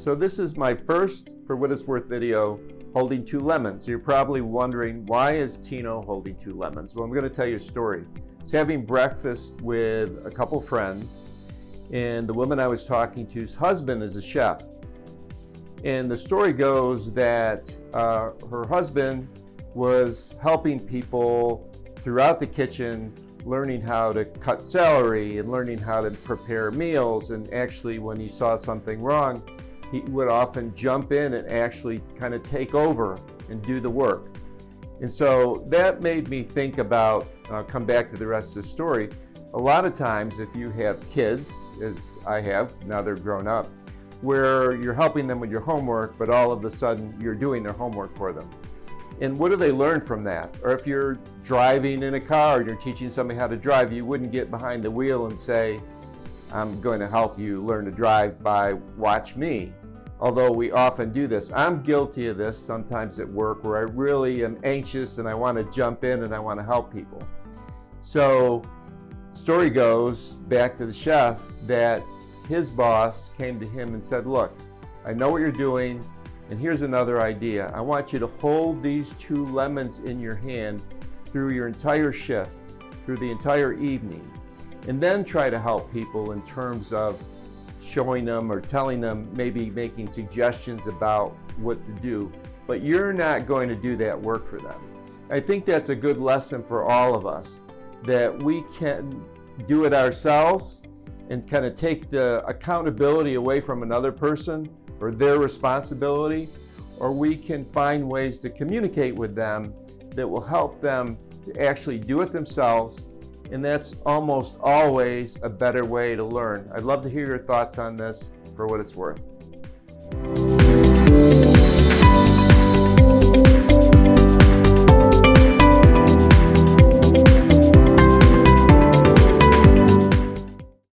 So this is my first For What It's Worth video holding 2 lemons. You're probably wondering, why is Tino holding 2 lemons? Well, I'm going to tell you a story. I was having breakfast with a couple friends, and the woman I was talking to's husband is a chef. And the story goes that her husband was helping people throughout the kitchen, learning how to cut celery and learning how to prepare meals. And actually, when he saw something wrong, he would often jump in and actually kind of take over and do the work. And so that made me think about, I'll come back to the rest of the story, a lot of times if you have kids, as I have, now they're grown up, where you're helping them with your homework, but all of a sudden you're doing their homework for them. And what do they learn from that? Or if you're driving in a car and you're teaching somebody how to drive, you wouldn't get behind the wheel and say, I'm going to help you learn to drive by watch me. Although we often do this. I'm guilty of this sometimes at work, where I really am anxious and I want to jump in and I want to help people. So story goes back to the chef that his boss came to him and said, look, I know what you're doing, and here's another idea. I want you to hold these 2 lemons in your hand through your entire shift, through the entire evening, and then try to help people in terms of showing them or telling them, maybe making suggestions about what to do, but you're not going to do that work for them. I think that's a good lesson for all of us, that we can do it ourselves and kind of take the accountability away from another person or their responsibility, or we can find ways to communicate with them that will help them to actually do it themselves. And that's almost always a better way to learn. I'd love to hear your thoughts on this, for what it's worth.